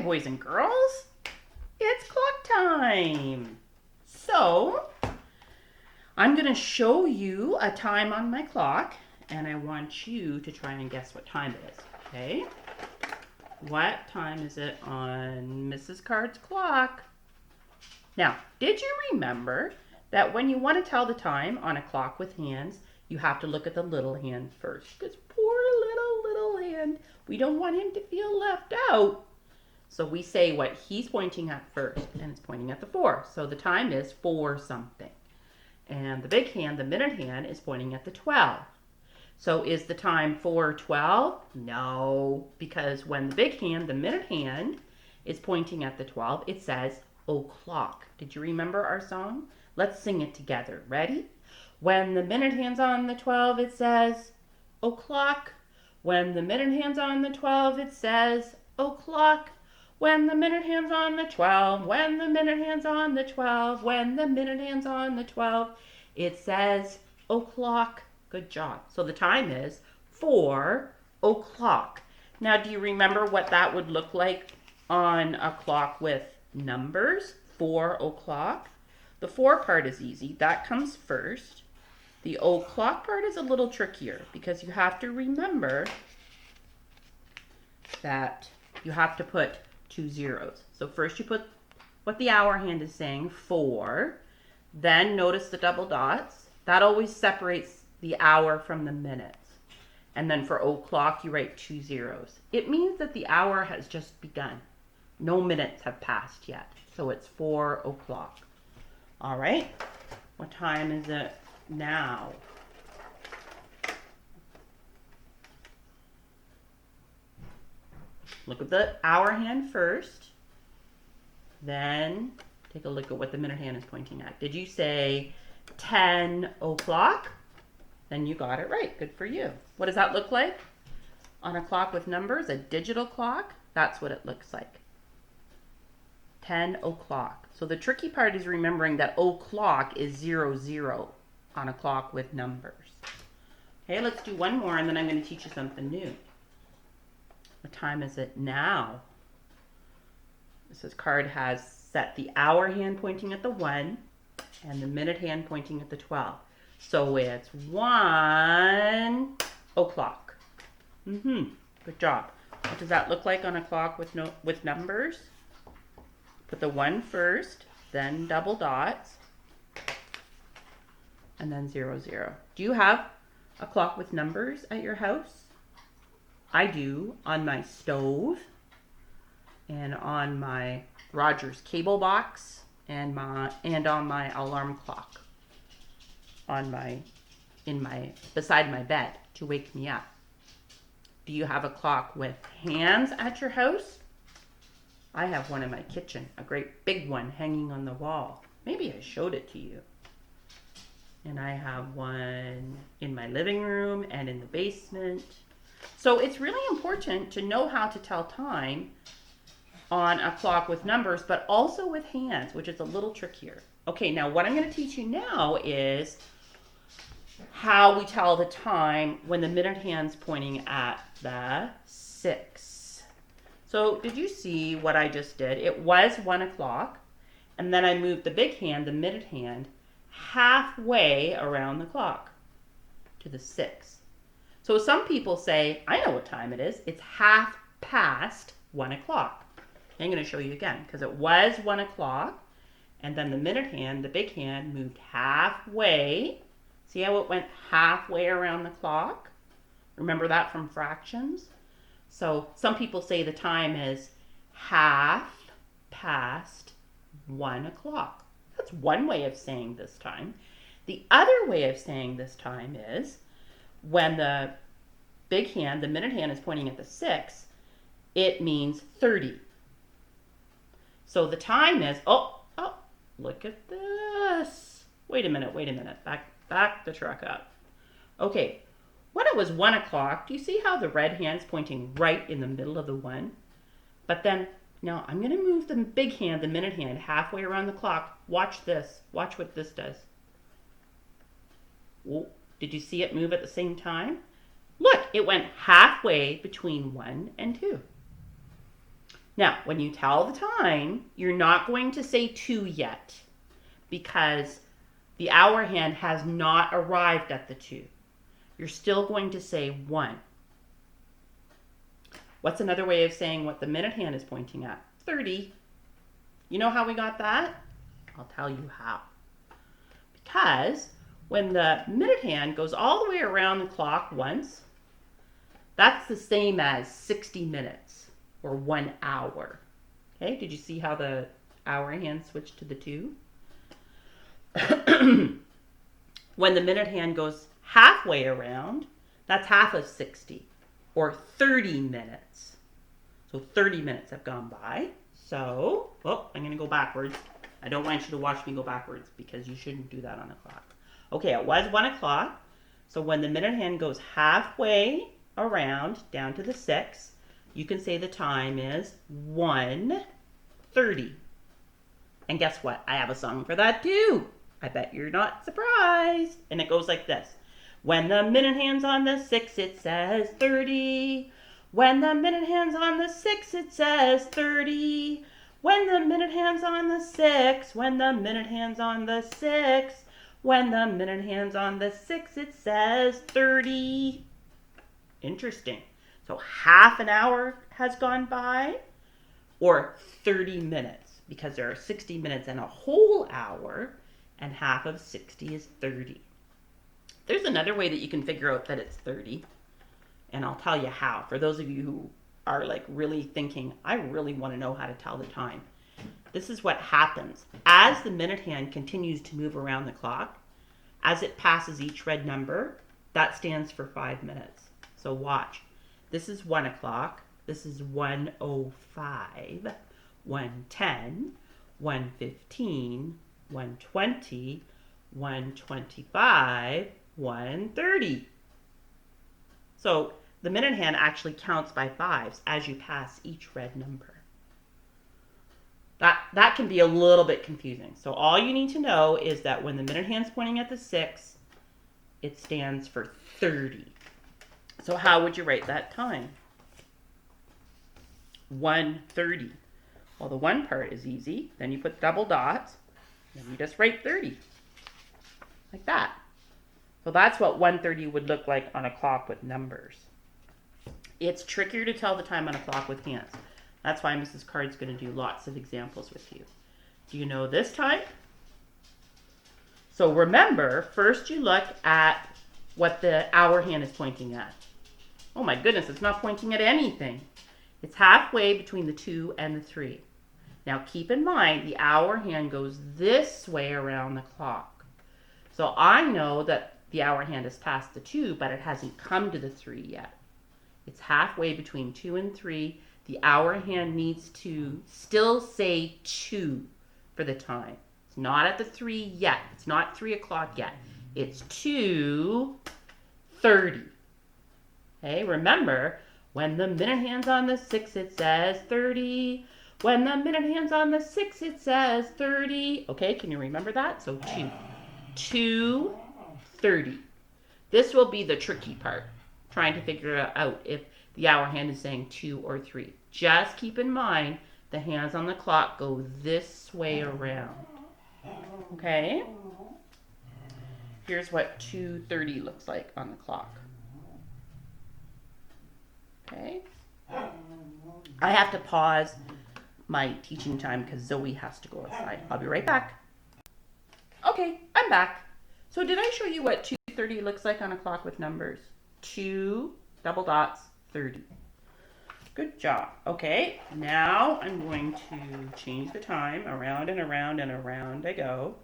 boys and girls, it's clock time. So, I'm going to show you a time on my clock, and I want you to try and guess what time it is, okay? What time is it on Mrs. Card's clock? Now, did you remember that when you want to tell the time on a clock with hands, you have to look at the little hand first? Because poor little hand, we don't want him to feel left out. So we say what he's pointing at first, and it's pointing at the 4. So the time is 4 something. And the big hand, the minute hand, is pointing at the 12. So is the time 4:12? No, because when the big hand, the minute hand, is pointing at the 12, it says o'clock. Did you remember our song? Let's sing it together. Ready? When the minute hand's on the 12, it says o'clock. When the minute hand's on the 12, it says o'clock. When the minute hand's on the 12, when the minute hand's on the 12, when the minute hand's on the 12, it says o'clock. Good job. So the time is 4 o'clock. Now, do you remember what that would look like on a clock with numbers? 4 o'clock. The 4 part is easy. That comes first. The o'clock part is a little trickier because you have to remember that you have to put 2 zeros. So first you put what the hour hand is saying, 4. Then notice the double dots. That always separates the hour from the minutes. And then for o'clock, you write 2 zeros. It means that the hour has just begun. No minutes have passed yet. So it's 4 o'clock. All right. What time is it now? Look at the hour hand first. Then take a look at what the minute hand is pointing at. Did you say 10 o'clock? Then you got it right. Good for you. What does that look like? On a clock with numbers, a digital clock, that's what it looks like. 10 o'clock. So the tricky part is remembering that o'clock is 00 on a clock with numbers. Okay, let's do one more and then I'm going to teach you something new. What time is it now? This card has set the hour hand pointing at the 1 and the minute hand pointing at the 12. So it's 1 o'clock. Good job. What does that look like on a clock with numbers? Put the 1 first, then double dots, and then 00. Do you have a clock with numbers at your house? I do, on my stove and on my Rogers cable box and on my alarm clock beside my bed to wake me up. Do you have a clock with hands at your house? I have one in my kitchen, a great big one hanging on the wall. Maybe I showed it to you. And I have one in my living room and in the basement. So it's really important to know how to tell time on a clock with numbers, but also with hands, which is a little trickier. Okay, now what I'm going to teach you now is how we tell the time when the minute hand's pointing at the 6. So did you see what I just did? It was 1 o'clock, and then I moved the big hand, the minute hand, halfway around the clock to the 6. So some people say, I know what time it is. It's 1:30 o'clock. I'm going to show you again because it was 1 o'clock, and then the minute hand, the big hand, moved halfway. See how it went halfway around the clock? Remember that from fractions? So some people say the time is 1:30 o'clock. That's one way of saying this time. The other way of saying this time is when the big hand, the minute hand, is pointing at the 6, it means 30. So the time is, look at this. Wait a minute. Back the truck up. Okay, when it was 1 o'clock, do you see how the red hand's pointing right in the middle of the 1? But then, now I'm going to move the big hand, the minute hand, halfway around the clock. Watch this. Watch what this does. Whoa. Did you see it move at the same time? Look, it went halfway between 1 and 2. Now, when you tell the time, you're not going to say 2 yet because the hour hand has not arrived at the 2. You're still going to say 1. What's another way of saying what the minute hand is pointing at? 30. You know how we got that? I'll tell you how. Because when the minute hand goes all the way around the clock once, that's the same as 60 minutes or 1 hour. Okay, did you see how the hour hand switched to the 2? When the minute hand goes halfway around, that's half of 60 or 30 minutes. So 30 minutes have gone by. So, I'm going to go backwards. I don't want you to watch me go backwards because you shouldn't do that on a clock. Okay, it was 1 o'clock. So when the minute hand goes halfway around down to the 6, you can say the time is 1:30. And guess what? I have a song for that too. I bet you're not surprised. And it goes like this. When the minute hand's on the 6, it says 30. When the minute hand's on the 6, it says 30. When the minute hand's on the 6, when the minute hand's on the 6, when the minute hand's on the 6, it says 30. Interesting. So half an hour has gone by, or 30 minutes, because there are 60 minutes in a whole hour, and half of 60 is 30. There's another way that you can figure out that it's 30, and I'll tell you how. For those of you who are like really thinking, I really want to know how to tell the time. This is what happens. As the minute hand continues to move around the clock, as it passes each red number, that stands for 5 minutes. So watch. This is 1 o'clock. This is 1:05, 1:10, 1:15, 1:20, 1:25, 1:30. So the minute hand actually counts by 5s as you pass each red number. That can be a little bit confusing. So all you need to know is that when the minute hand's pointing at the 6, it stands for 30. So how would you write that time? 1:30. Well, the 1 part is easy. Then you put double dots, and you just write 30. Like that. So that's what 1:30 would look like on a clock with numbers. It's trickier to tell the time on a clock with hands. That's why Mrs. Card's going to do lots of examples with you. Do you know this time? So remember, first you look at what the hour hand is pointing at. Oh my goodness, it's not pointing at anything. It's halfway between the 2 and the 3. Now keep in mind, the hour hand goes this way around the clock. So I know that the hour hand is past the 2, but it hasn't come to the 3 yet. It's halfway between 2 and 3. The hour hand needs to still say 2 for the time. It's not at the 3 yet. It's not 3 o'clock yet. It's 2:30. Okay, remember, when the minute hand's on the 6, it says 30. When the minute hand's on the 6, it says 30. Okay, can you remember that? So 2:30. This will be the tricky part, trying to figure out if the hour hand is saying 2 or 3. Just keep in mind the hands on the clock go this way around. Okay? Here's what 2:30 looks like on the clock. Okay? I have to pause my teaching time because Zoe has to go outside. I'll be right back. Okay, I'm back. So did I show you what 2:30 looks like on a clock with numbers? 2 double dots 30. Good job. Okay, now I'm going to change the time. Around and around and around I go.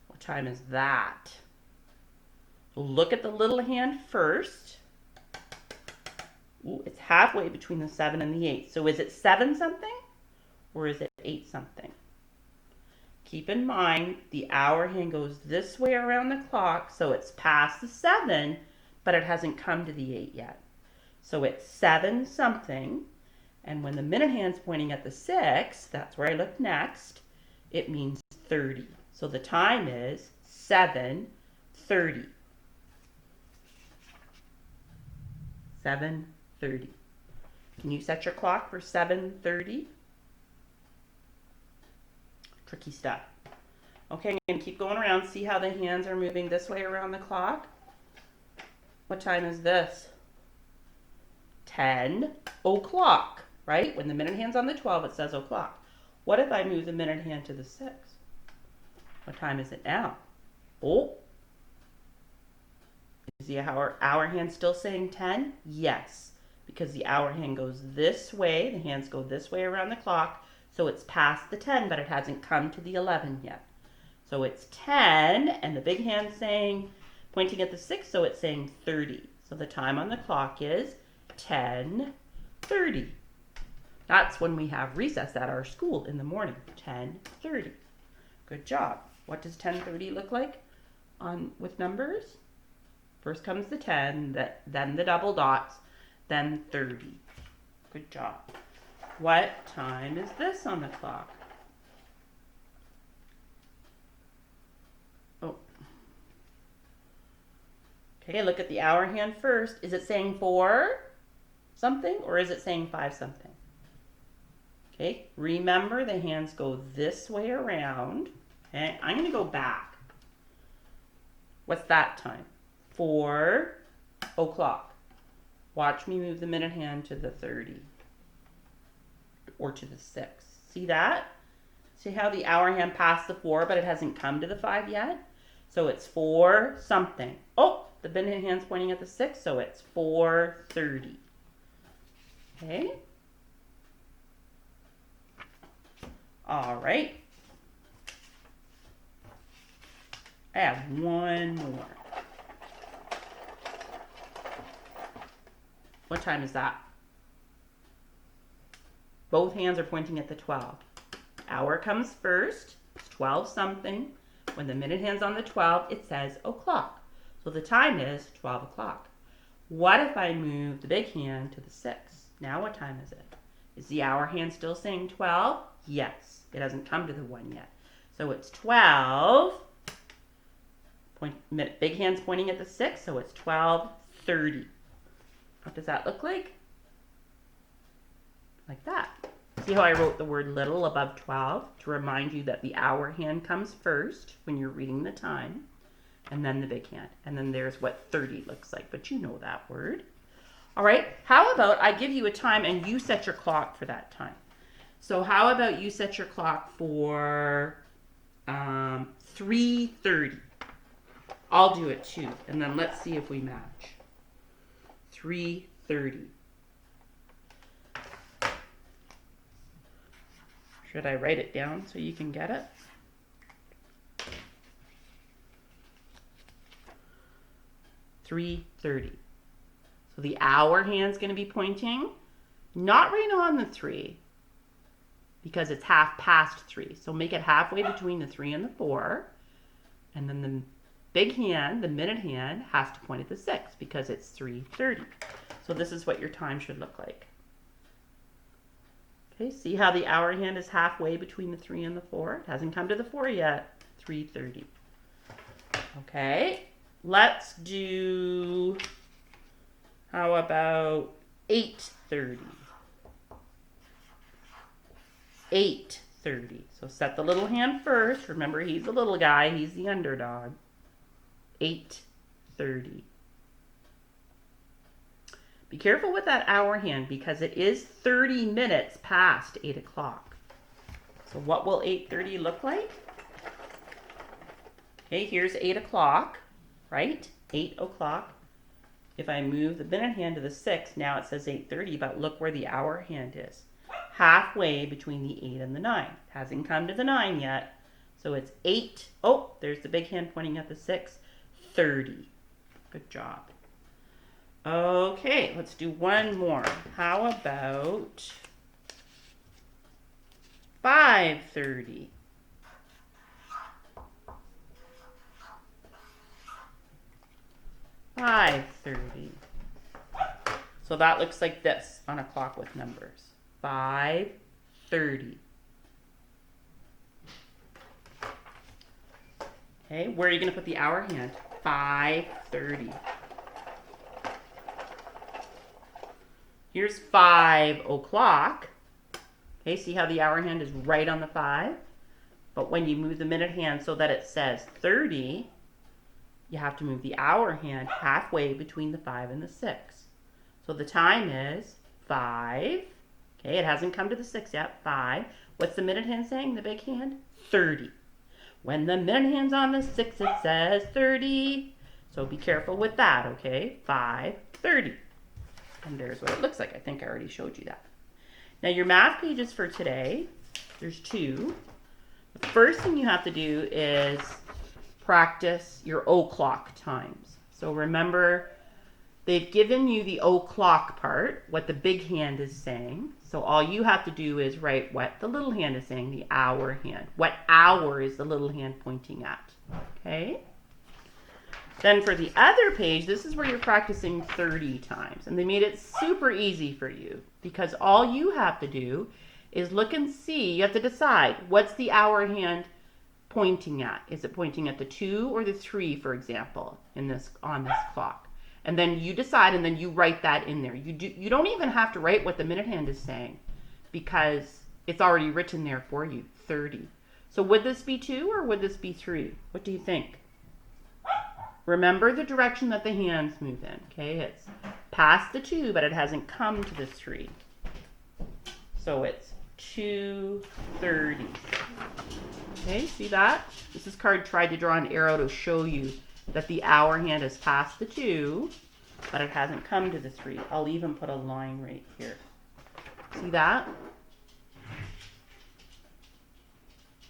What time is that? Look at the little hand first. Ooh, it's halfway between the 7 and the 8. So is it 7 something or is it 8 something? Keep in mind the hour hand goes this way around the clock, so it's past the 7, but it hasn't come to the 8 yet. So it's 7 something, and when the minute hand's pointing at the 6, that's where I look next, it means 30. So the time is 7:30. 7:30. Can you set your clock for 7:30? Tricky stuff. Okay, I'm going to keep going around. See how the hands are moving this way around the clock? What time is this? 10 o'clock, right? When the minute hand's on the 12, it says o'clock. What if I move the minute hand to the 6? What time is it now? Oh. Is the hour hand still saying 10? Yes, because the hour hand goes this way. The hands go this way around the clock. So it's past the 10, but it hasn't come to the 11 yet. So it's 10, and the big hand's saying, pointing at the 6, so it's saying 30. So the time on the clock is 10:30. That's when we have recess at our school in the morning, 10:30. Good job. What does 10:30 look like with numbers? First comes the 10, then the double dots, then 30. Good job. What time is this on the clock? Oh. Okay, look at the hour hand first. Is it saying 4 something or is it saying 5 something? Okay, remember the hands go this way around. Okay, I'm going to go back. What's that time? 4 o'clock. Watch me move the minute hand to the 30 or to the 6. See that? See how the hour hand passed the 4, but it hasn't come to the 5 yet? So it's 4 something. Oh, the minute hand's pointing at the 6, so it's 4:30. Okay? All right. I have one more. What time is that? Both hands are pointing at the 12. Hour comes first. It's 12 something. When the minute hand's on the 12, it says o'clock. So the time is 12 o'clock. What if I move the big hand to the 6? Now what time is it? Is the hour hand still saying 12? Yes. It hasn't come to the 1 yet. So it's 12. Big hand's pointing at the 6, so it's 12:30. What does that look like? Like that. See how I wrote the word little above 12 to remind you that the hour hand comes first when you're reading the time, and then the big hand. And then there's what 30 looks like, but you know that word. All right, how about I give you a time and you set your clock for that time. So how about you set your clock for 3:30. I'll do it too, and then let's see if we match. 3:30. Should I write it down so you can get it? $3:30. So the hour hand's going to be pointing not right on the 3 because it's half past 3. So make it halfway between the 3 and the 4. And then the big hand, the minute hand, has to point at the 6 because it's 3:30. So this is what your time should look like. Okay, see how the hour hand is halfway between the 3 and the 4? It hasn't come to the 4 yet. 3:30. Okay, let's do, how about 8:30? 8:30. So set the little hand first. Remember, he's the little guy. He's the underdog. 8:30. Be careful with that hour hand because it is 30 minutes past 8 o'clock. So what will 8:30 look like? Okay, here's 8 o'clock, right? 8 o'clock. If I move the minute hand to the 6, now it says 8:30, but look where the hour hand is. Halfway between the 8 and the 9. It hasn't come to the 9 yet. So it's 8. Oh, there's the big hand pointing at the 6. 30. Good job. Okay, let's do one more. How about 5:30? 5:30. So that looks like this on a clock with numbers. 5:30. Okay, where are you going to put the hour hand? 5:30. Here's 5 o'clock. Okay, see how the hour hand is right on the 5? But when you move the minute hand so that it says 30, you have to move the hour hand halfway between the 5 and the 6. So the time is 5. Okay, it hasn't come to the 6 yet. 5. What's the minute hand saying, the big hand? 30. When the minute hand's on the 6, it says 30. So be careful with that, okay? 5:30. And there's what it looks like. I think I already showed you that. Now your math pages for today, there's 2. The first thing you have to do is practice your o'clock times. So remember, they've given you the o'clock part, what the big hand is saying. So all you have to do is write what the little hand is saying, the hour hand. What hour is the little hand pointing at? Okay? Then for the other page, this is where you're practicing 30 times. And they made it super easy for you because all you have to do is look and see. You have to decide, what's the hour hand pointing at? Is it pointing at the 2 or the 3, for example, on this clock? And then you decide, and then you write that in there. You don't even have to write what the minute hand is saying because it's already written there for you, 30. So would this be 2 or would this be 3? What do you think? Remember the direction that the hands move in, okay? It's past the 2, but it hasn't come to the 3. So it's 2:30. Okay, see that? Mrs. Card tried to draw an arrow to show you that the hour hand is past the 2, but it hasn't come to the 3. I'll even put a line right here. See that?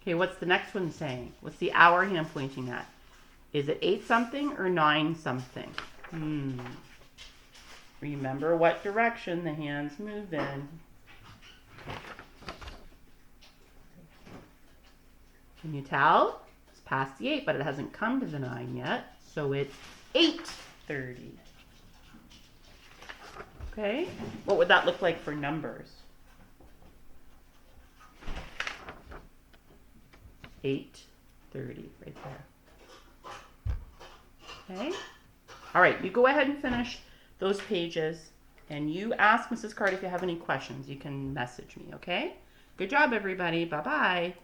Okay, what's the next one saying? What's the hour hand pointing at? Is it 8 something or 9 something? Remember what direction the hands move in. Can you tell? It's past the 8, but it hasn't come to the 9 yet. So it's 8:30. Okay? What would that look like for numbers? 8:30 right there. Okay? All right, you go ahead and finish those pages, and you ask Mrs. Card if you have any questions. You can message me, okay? Good job, everybody. Bye-bye.